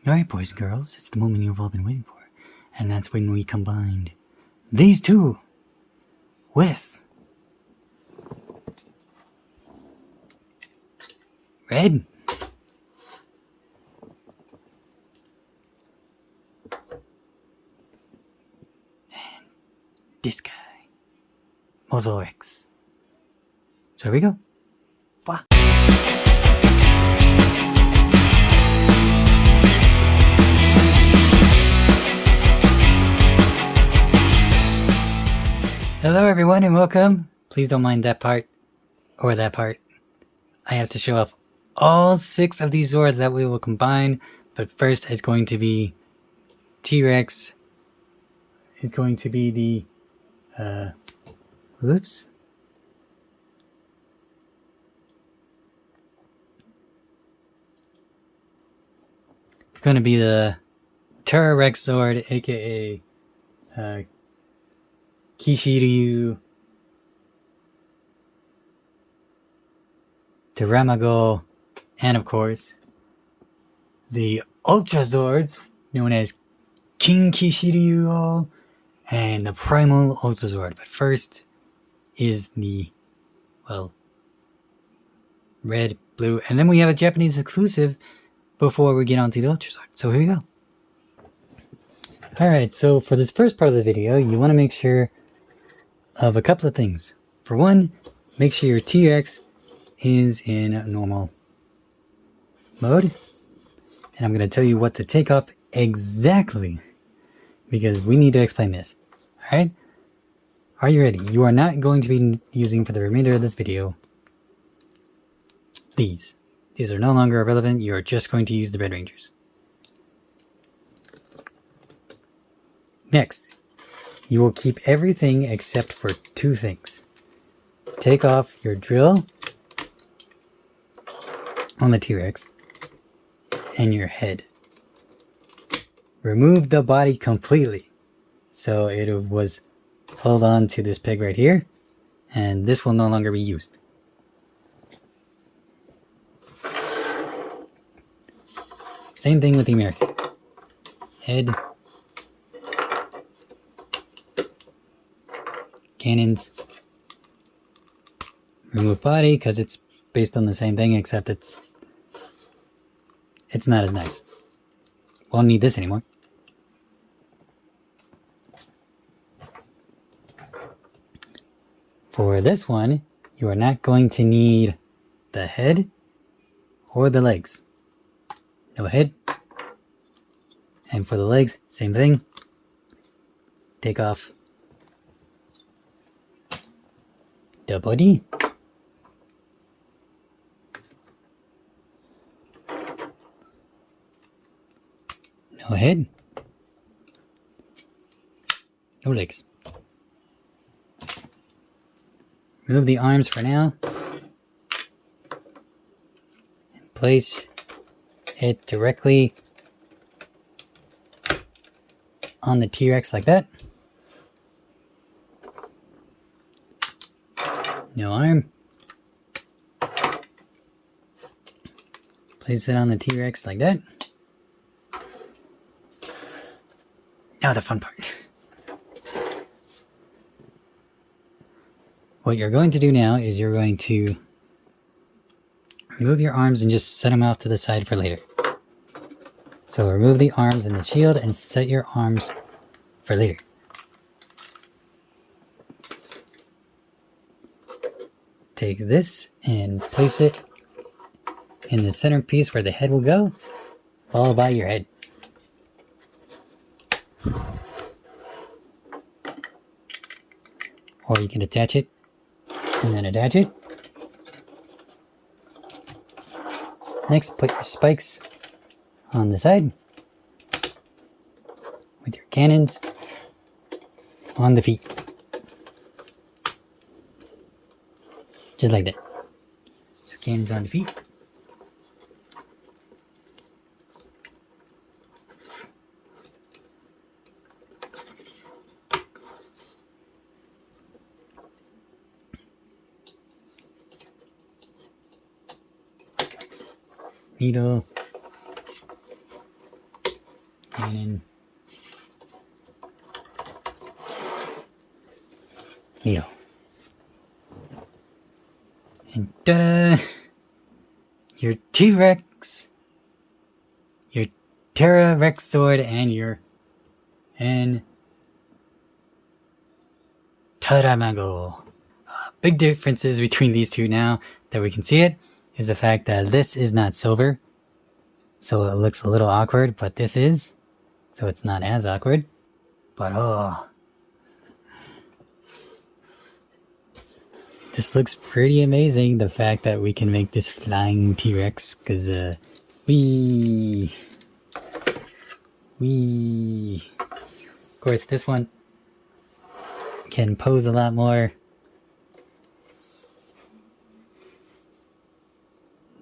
Alright, boys and girls, it's the moment you've all been waiting for. And that's when we combined these two with red and this guy, Mozorix. So here we go. Blah. Hello everyone and welcome. Please don't mind that part or that part. I have to show off all 6 of these Zords that we will combine, but first it's going to be T-Rex. It's going to be the oops. It's going to be the Zord, aka KishiRyuOh, Ptyramigo, and of course, the Ultrazords, known as King KishiRyuOh, and the Primal Ultrazord. But first is the, well, red, blue, and then we have a Japanese exclusive before we get onto the Ultrazord. So here we go. Alright, so for this first part of the video, you want to make sure of a couple of things. For one, make sure your T-Rex is in normal mode. And I'm going to tell you what to take off exactly, because we need to explain this. Alright? Are you ready? You are not going to be using for the remainder of this video these. These are no longer irrelevant. You are just going to use the Red Rangers. Next, you will keep everything except for 2 things. Take off your drill on the T-Rex and your head. Remove the body completely. So it was held on to this peg right here, and this will no longer be used. Same thing with the American. Head, cannons, remove body because it's based on the same thing, except it's not as nice. Won't need this anymore. For this one, you are not going to need the head or the legs. No head. And for the legs, same thing. Take off the body. No head. No legs. Remove the arms for now. And place it directly on the T-Rex like that. No arm. Place it on the T-Rex like that. Now the fun part. What you're going to do now is you're going to remove your arms and just set them off to the side for later. So remove the arms and the shield and set your arms for later. Take this and place it in the centerpiece where the head will go, followed by your head. Or you can attach it and then attach it. Next, put your spikes on the side with your cannons on the feet. Just like that. So cannons on the feet. Needle. And in Dino. And ta-da! Your T-Rex, your Ptera Rex Zord, and your Ptyramigo. Big differences between these two now that we can see it is the fact that this is not silver, so it looks a little awkward, but this is, so it's not as awkward. But oh, this looks pretty amazing, the fact that we can make this flying T-Rex, because of course this one can pose a lot more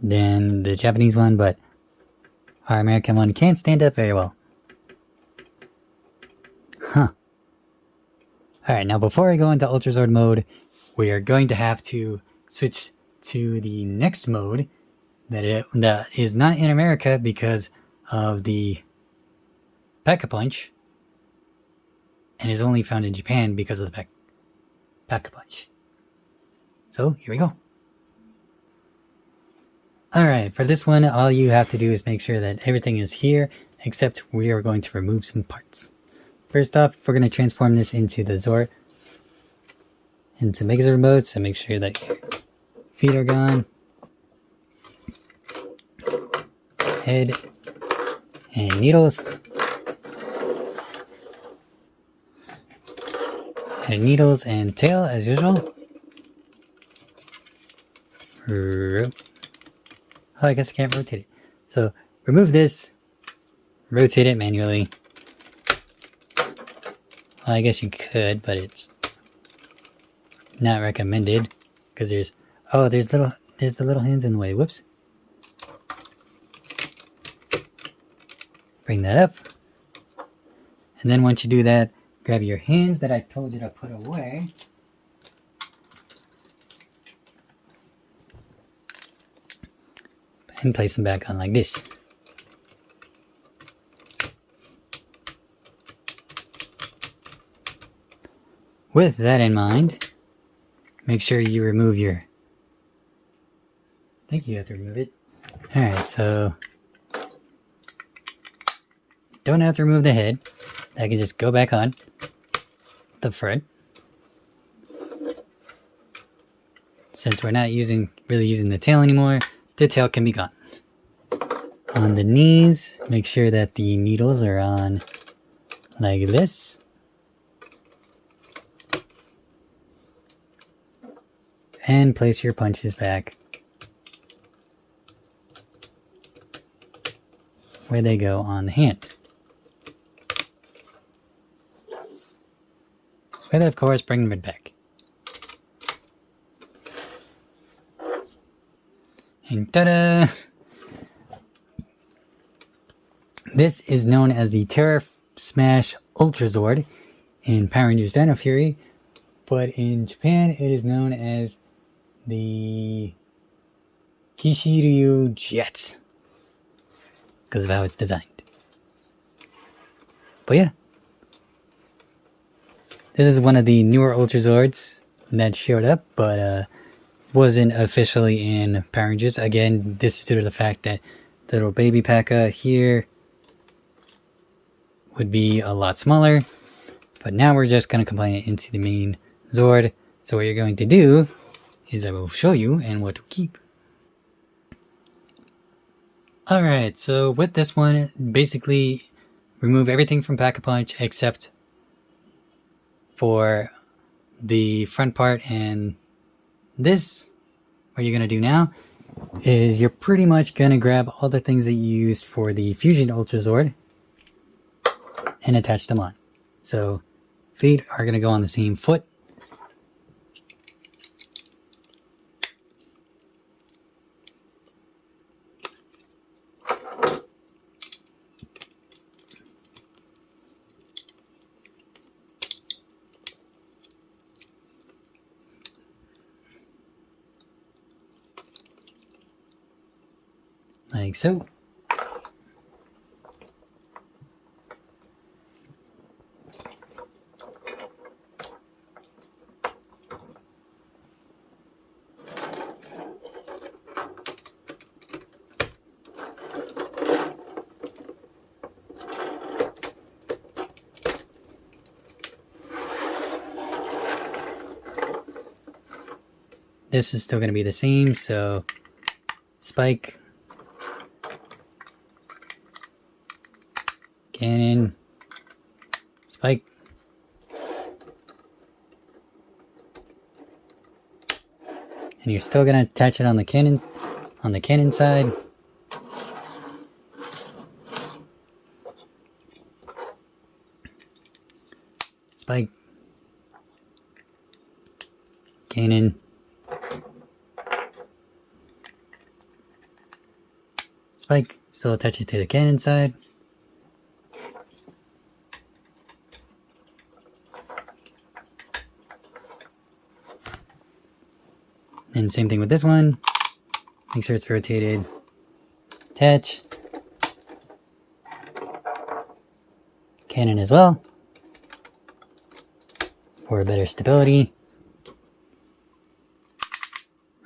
than the Japanese one, but our American one can't stand up very well. Huh. Alright, now before I go into Ultrazord mode, we are going to have to switch to the next mode that is not in America because of the Pack-a-Punch, and is only found in Japan because of the Pack-a-Punch. So, here we go. Alright, for this one, all you have to do is make sure that everything is here, except we are going to remove some parts. First off, we're going to transform this into the Zord, into Megazord mode, so make sure that your feet are gone. Head and needles. And needles and tail as usual. Oh, I guess I can't rotate it. So remove this, rotate it manually. Well, I guess you could, but it's not recommended because there's the little hands in the way. Whoops. Bring that up. And then once you do that, grab your hands that I told you to put away. And place them back on like this. With that in mind, make sure you remove your... I think you have to remove it. Alright, so... don't have to remove the head. I can just go back on the front. Since we're not really using the tail anymore, the tail can be gone. On the knees, make sure that the needles are on like this. And place your punches back where they go on the hand. And of course, bring them back. And ta-da! This is known as the Ptera Smash Ultrazord in Power Rangers Dino Fury, but in Japan it is known as the KishiRyuOh Jet because of how it's designed. But yeah, this is one of the newer Ultrazords that showed up, but wasn't officially in Power Rangers. Again, this is due to the fact that the little baby P.A.K.A. here would be a lot smaller, but now we're just going to combine it into the main Zord. So what you're going to do is I will show you and what to keep. Alright, so with this one, basically remove everything from Pack-a-Punch except for the front part, and this, what you're going to do now is you're pretty much going to grab all the things that you used for the Fusion Ultrazord and attach them on. So feet are going to go on the same foot. Like so. this is still going to be the same, so spike, cannon, spike, and you're still going to attach it on the cannon side. Spike, cannon, spike, still attach it to the cannon side. And same thing with this one. Make sure it's rotated. Attach. Cannon as well, for better stability.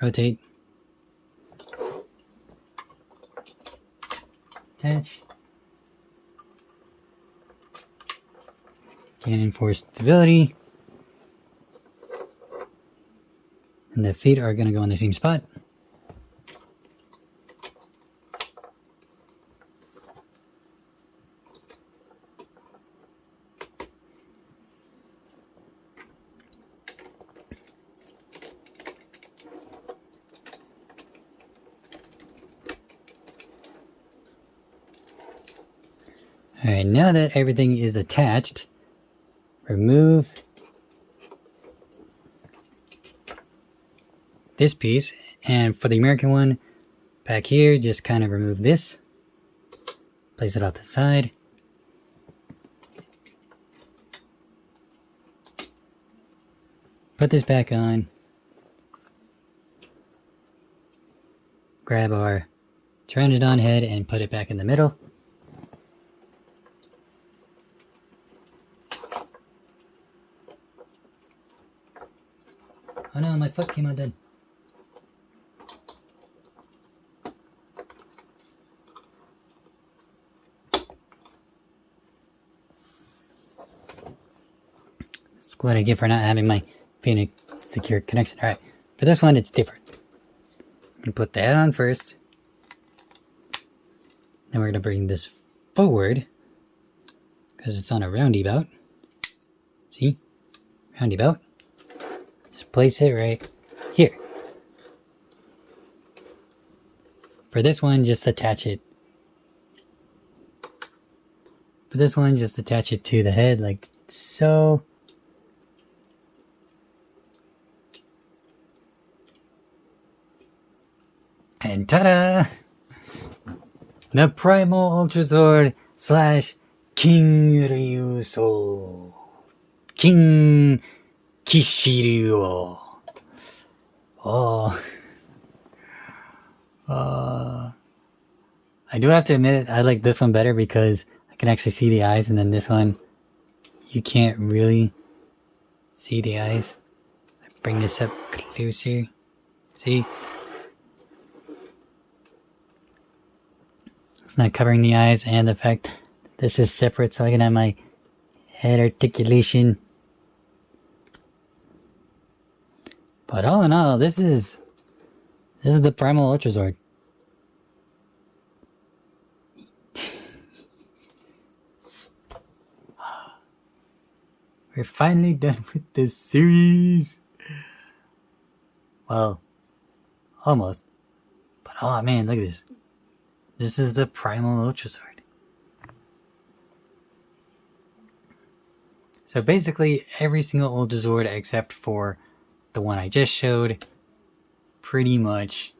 Rotate. Attach. Cannon for stability. And the feet are going to go in the same spot. Alright, now that everything is attached, remove this piece, and for the American one, back here, just kind of remove this, place it off the side, put this back on, grab our Pteranodon head and put it back in the middle. Oh no, my foot came undone. That's what I get for not having my feet secure connection. Alright, for this one it's different. I'm going to put that on first. Then we're going to bring this forward, because it's on a roundabout. See? Roundabout. Just place it right here. For this one, just attach it. For this one, just attach it to the head like so. And ta-da! The Primal Ultrazord / King Ryusoulger. King KishiRyuOh. Oh. I do have to admit, I like this one better because I can actually see the eyes, and then this one, you can't really see the eyes. I bring this up closer. See? It's not covering the eyes, and the fact that this is separate so I can have my head articulation. But all in all, this is the Primal Ultrazord. We're finally done with this series. Well, almost. But oh man, look at this. This is the Primal Ultrazord. So basically, every single Ultrazord except for the one I just showed pretty much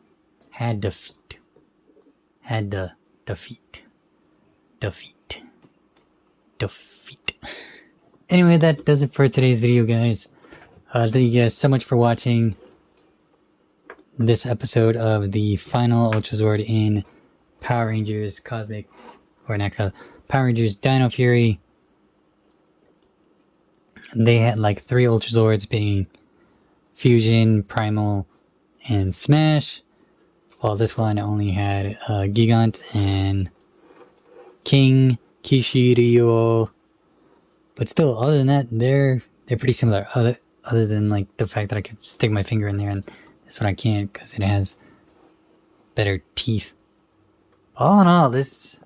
had defeat. Defeat. Anyway, that does it for today's video, guys. Thank you guys so much for watching this episode of the final Ultrazord in Power Rangers Cosmic, or not Power Rangers Dino Fury. They had like 3 Ultrazords, being Fusion, Primal, and Smash. While this one only had Gigant and King KishiRyuOh. But still, other than that, they're pretty similar. Other than like the fact that I could stick my finger in there and This one I can't because it has better teeth. All in all, this...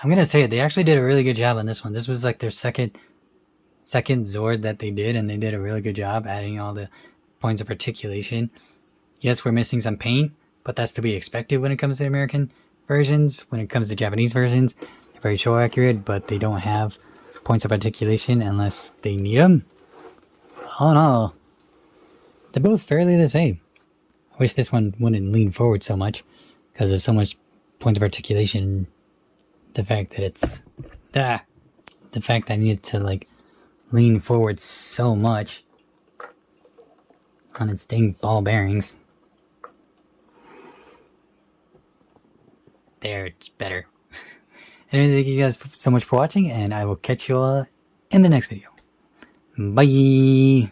I'm gonna say it, they actually did a really good job on this one. This was like their second Zord that they did, and they did a really good job adding all the points of articulation. Yes, we're missing some paint, but that's to be expected when it comes to American versions. When it comes to Japanese versions, they're very show accurate, but they don't have points of articulation unless they need them. All in all, they're both fairly the same. I wish this one wouldn't lean forward so much because of so much points of articulation. The fact that it's... the fact that I need to, like, lean forward so much on its dang ball bearings. There, it's better. Anyway, thank you guys so much for watching, and I will catch you all in the next video. Bye!